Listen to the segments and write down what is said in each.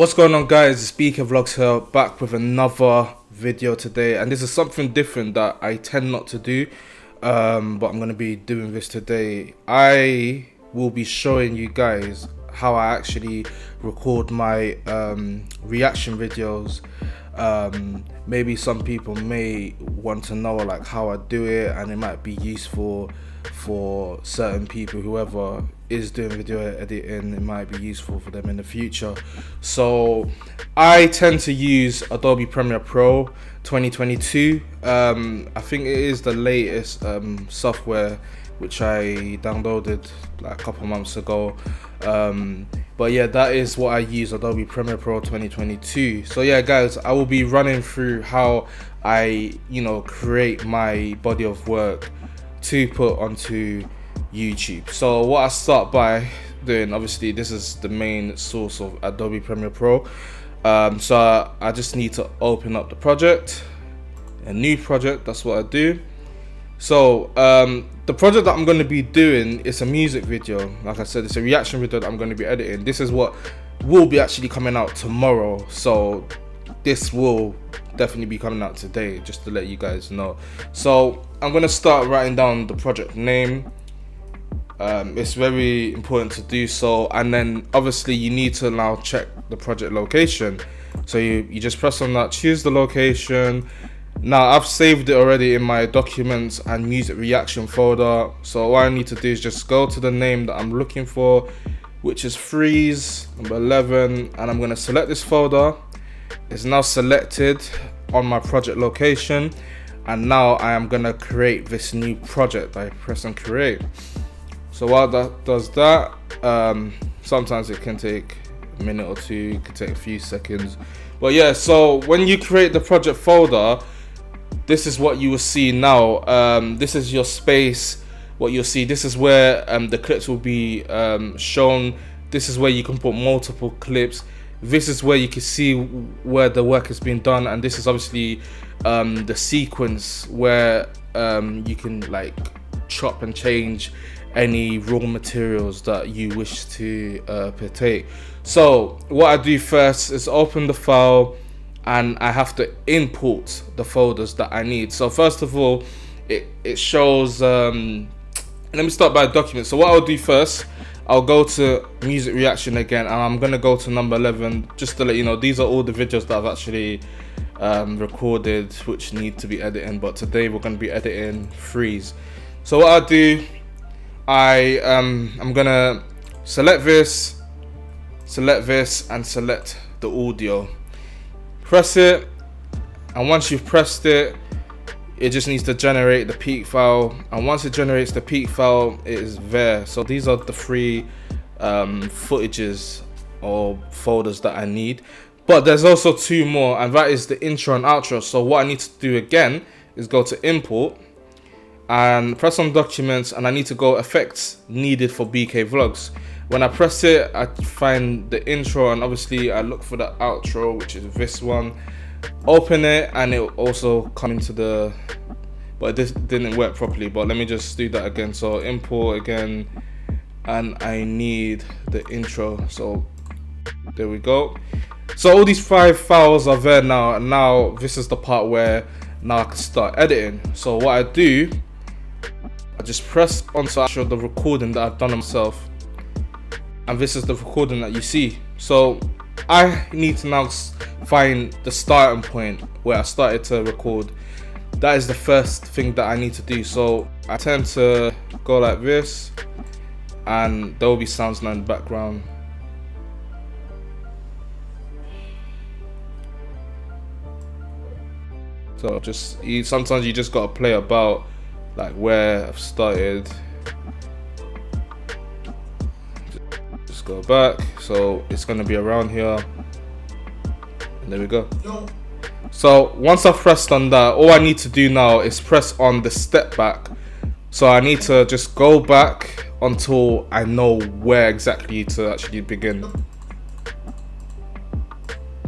What's going on, guys? It's BK Vlogz here, back with another video today, and this is something different that I tend not to do, but I'm going to be doing this today. I will be showing you guys how I actually record my reaction videos. Maybe some people may want to know like how I do it, and it might be useful for certain people. Whoever is doing video editing, it might be useful for them in the future. So I tend to use Adobe Premiere Pro 2022. I think it is the latest software which I downloaded like a couple months ago. But yeah, that is what I use, Adobe Premiere Pro 2022. So yeah, guys, I will be running through how I create my body of work to put onto YouTube. So what I start by doing, obviously this is the main source of Adobe Premiere Pro, so I just need to open up the project, a new project. That's what I do. So the project that I'm going to be doing is a music video. Like I said, it's a reaction video that I'm going to be editing. This is what will be actually coming out tomorrow, so this will definitely be coming out today, just to let you guys know. So I'm going to start writing down the project name. It's very important to do so, and then obviously you need to now check the project location. So you just press on that, choose the location. Now I've saved it already in my documents and music reaction folder, so all I need to do is just go to the name that I'm looking for, which is Freeze number 11, and I'm going to select this folder. It's now selected on my project location, and now I am going to create this new project. I press on create. So while that does that, sometimes it can take a minute or two, it can take a few seconds. But yeah, so when you create the project folder, this is what you will see now. This is your space. What you'll see, this is where the clips will be shown. This is where you can put multiple clips. This is where you can see where the work has been done, and this is obviously the sequence where you can like chop and change any raw materials that you wish to partake. So what I do first is open the file, and I have to import the folders that I need. So first of all, it shows, let me start by document. So what I'll do first, I'll go to music reaction again, and I'm gonna go to number 11, just to let you know these are all the videos that I've actually recorded which need to be editing, but today we're gonna be editing Freeze. So what I'll do, I'm gonna select this, and select the audio. Press it, and once you've pressed it, it just needs to generate the peak file, and once it generates the peak file, it is there. So these are the three footages or folders that I need, but there's also two more, and that is the intro and outro. So what I need to do again is go to import and press on documents, and I need to go effects needed for BK Vlogz. When I press it, I find the intro, and obviously I look for the outro, which is this one. Open it, and it will also come into the, but this didn't work properly, but let me just do that again. So import again, and I need the intro. So there we go. So all these 5 files are there now, and now this is the part where now I can start editing. So what I do, I just press onto actually the recording that I've done myself, and this is the recording that you see. So I need to now find the starting point where I started to record. That is the first thing that I need to do. So I tend to go like this, and there will be sounds now in the background. So sometimes you just gotta play about like where I've started. Just go back, so it's gonna be around here, and there we go. So once I've pressed on that, all I need to do now is press on the step back. So I need to just go back until I know where exactly to actually begin.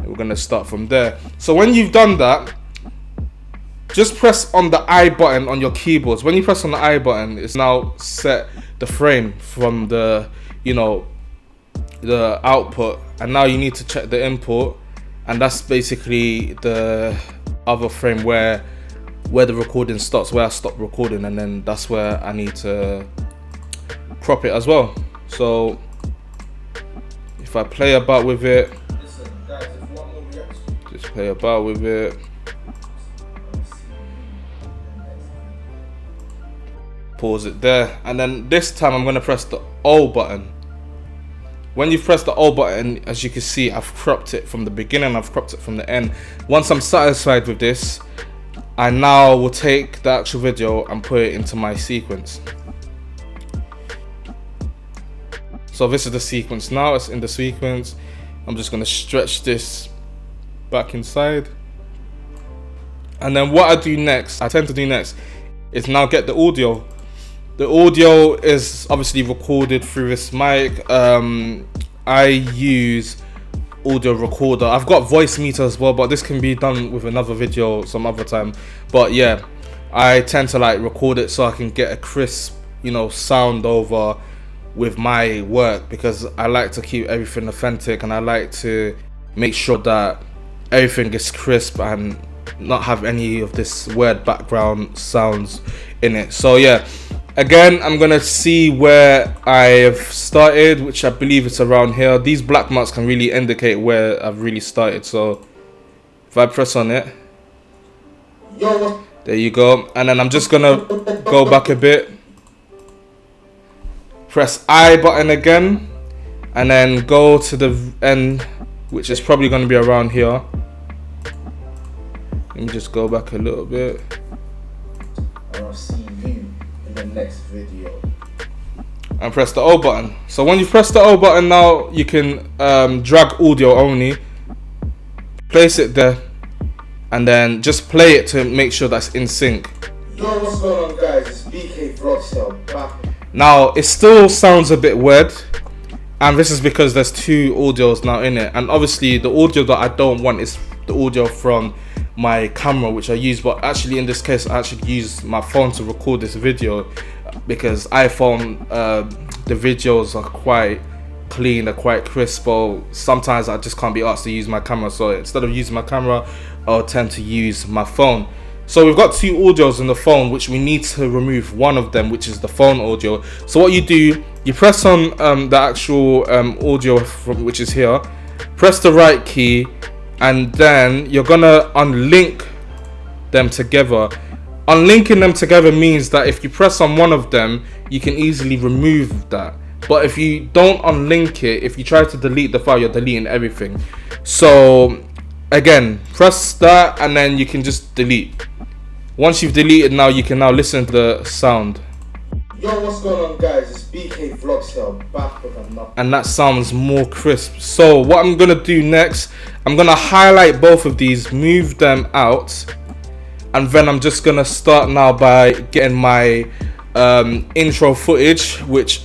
We're gonna start from there. So when you've done that, just press on the I button on your keyboards. When you press on the I button, it's now set the frame from the the output, and now you need to check the input, and that's basically the other frame where the recording stops, where I stop recording, and then that's where I need to crop it as well. So if I play about with it, Listen, guys, if you want more reactions, just play about with it. Pause it there, and then this time I'm going to press the O button. When you press the O button, as you can see, I've cropped it from the beginning, I've cropped it from the end. Once I'm satisfied with this, I now will take the actual video and put it into my sequence. So this is the sequence now, it's in the sequence. I'm just going to stretch this back inside. And then what I tend to do next, is now get the audio. The audio is obviously recorded through this mic. I use audio recorder. I've got voice meter as well, but this can be done with another video some other time. But yeah, I tend to like record it so I can get a crisp, sound over with my work, because I like to keep everything authentic, and I like to make sure that everything is crisp and not have any of this weird background sounds in it. So yeah, again, I'm gonna see where I've started, which I believe it's around here. These black marks can really indicate where I've really started. So if I press on it, there you go. And then I'm just gonna go back a bit, press I button again, and then go to the end, which is probably gonna be around here. Let me just go back a little bit. and I'll see you in the next video. And press the O button. So when you press the O button, now you can drag audio only, place it there, and then just play it to make sure that's in sync. Yo, what's going on, guys? It's BK Vlogz here, back. Now it still sounds a bit weird, and this is because there's two audios now in it, and obviously the audio that I don't want is the audio from my camera, which I use. But actually in this case I actually use my phone to record this video, because iPhone the videos are quite clean, they're quite crisp, but sometimes I just can't be asked to use my camera, so instead of using my camera I'll tend to use my phone. So we've got two audios in the phone, which we need to remove one of them, which is the phone audio. So what you do, you press on the actual audio which is here, press the right key, and then you're gonna unlink them together. Unlinking them together means that if you press on one of them, you can easily remove that. But if you don't unlink it, if you try to delete the file, you're deleting everything. So again, press that, and then you can just delete. Once you've deleted, now you can now listen to the sound. Yo, what's going on, guys? It's BK Vlogz here, back with another. And that sounds more crisp. So what I'm gonna do next, I'm gonna highlight both of these, move them out, and then I'm just gonna start now by getting my intro footage, which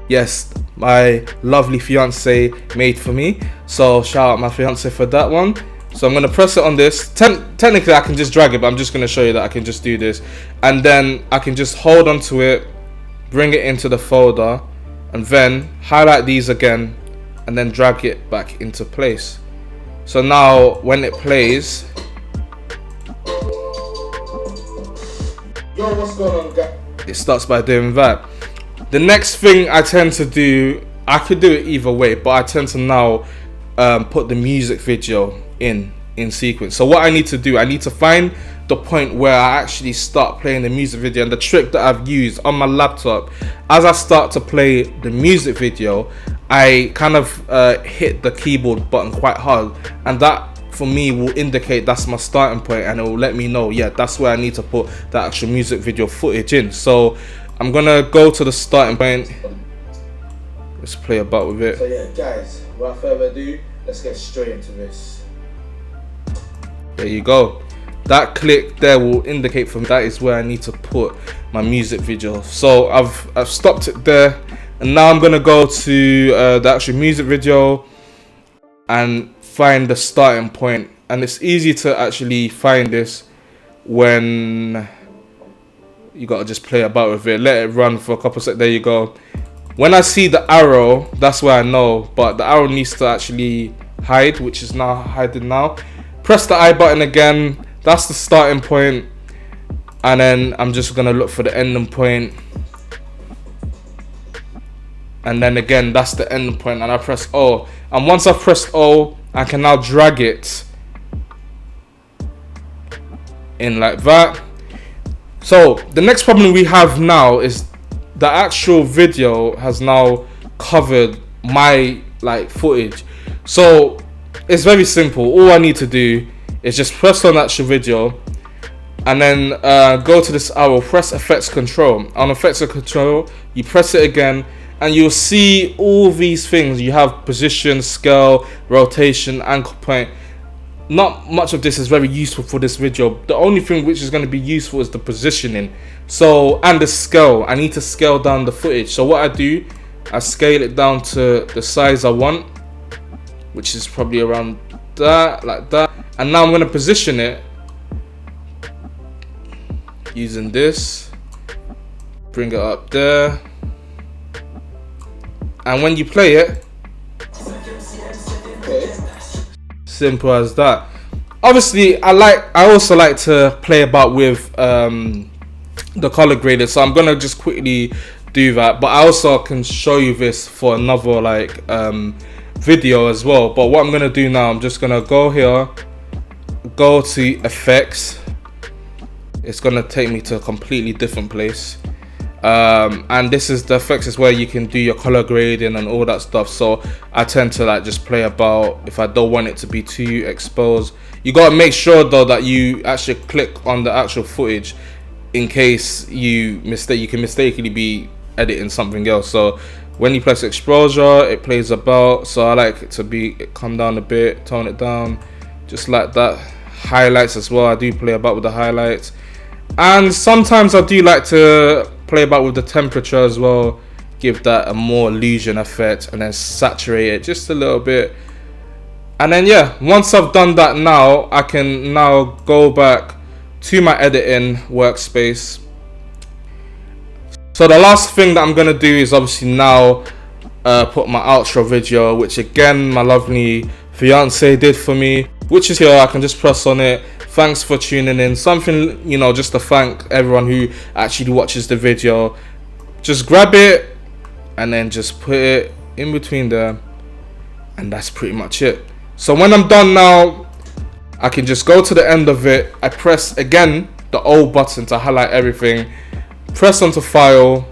yes, my lovely fiance made for me. So shout out my fiance for that one. So I'm gonna press it on this. Technically I can just drag it, but I'm just gonna show you that I can just do this, and then I can just hold onto it, bring it into the folder, and then highlight these again, and then drag it back into place. So now when it plays, Yo, what's going on, guys? it starts by doing that. The next thing I tend to do, I could do it either way, but I tend to now put the music video in sequence. So what I need to do, I need to find the point where I actually start playing the music video. And the trick that I've used on my laptop, as I start to play the music video, I kind of hit the keyboard button quite hard, and that for me will indicate that's my starting point, and it will let me know, yeah, that's where I need to put the actual music video footage in. So I'm gonna go to the starting point. Let's play about with it. So yeah, guys, without further ado, let's get straight into this. There you go. That click there will indicate for me that is where I need to put my music video. So I've stopped it there, and now I'm gonna go to the actual music video and find the starting point. And it's easy to actually find this when you gotta just play about with it, let it run for a couple seconds. There you go. When I see the arrow, that's where I know, but the arrow needs to actually hide, which is now hiding now. Press the I button again, that's the starting point, and then I'm just gonna look for the ending point, and then again that's the ending point, and I press O, and once I've pressed O, I can now drag it in like that. So the next problem we have now is the actual video has now covered my like footage. So it's very simple. All I need to do is just press on actual video, and then go to this arrow, press effects control. On effects control, you press it again, and you'll see all these things. You have position, scale, rotation, anchor point. Not much of this is very useful for this video. The only thing which is going to be useful is the positioning. So, and the scale. I need to scale down the footage. So what I do, I scale it down to the size I want, which is probably around that, like that. And now I'm going to position it using this. Bring it up there. And when you play it, simple as that. Obviously, I also like to play about with the color grader, so I'm gonna just quickly do that. But I also can show you this for another like video as well. But what I'm gonna do now, I'm just gonna go here, go to effects. It's gonna take me to a completely different place. And this is the effects, is where you can do your color grading and all that stuff. So I tend to like just play about if I don't want it to be too exposed. You gotta make sure though that you actually click on the actual footage, in case you can mistakenly be editing something else. So when you press exposure, it plays about. So I like it to come down a bit, tone it down, just like that. Highlights as well, I do play about with the highlights. And sometimes I do like to play about with the temperature as well, give that a more illusion effect, and then saturate it just a little bit. And then yeah, once I've done that, now I can now go back to my editing workspace. So the last thing that I'm gonna do is obviously now put my outro video, which again my lovely fiance did for me, which is here. I can just press on it. Thanks for tuning in. Something, you know, just to thank everyone who actually watches the video. Just grab it and then just put it in between there, and that's pretty much it. So when I'm done now, I can just go to the end of it. I press again the O button to highlight everything, press onto file,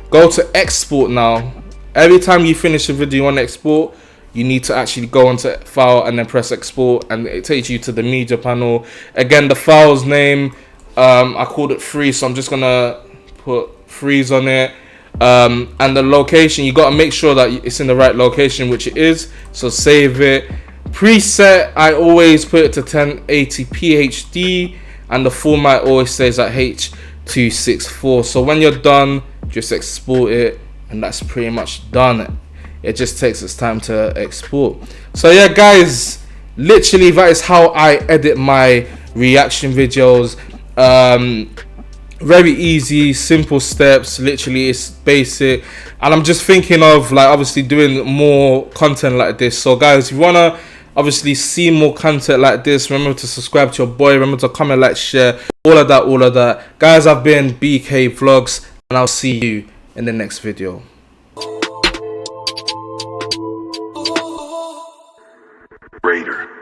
go to export. Now every time you finish a video you want to export, you need to actually go onto file and then press export, and it takes you to the media panel. Again, the file's name, I called it free, so I'm just gonna put freeze on it. And the location, you gotta make sure that it's in the right location, which it is. So save it. Preset, I always put it to 1080p HD, and the format always stays at H.264. So when you're done, just export it, and that's pretty much done. It just takes its time to export. So yeah guys, literally that is how I edit my reaction videos. Very easy, simple steps. Literally it's basic, and I'm just thinking of like obviously doing more content like this. So guys, if you wanna obviously see more content like this, remember to subscribe to your boy, remember to comment, like, share, all of that guys. I've been BK Vlogz, and I'll see you in the next video. Raider.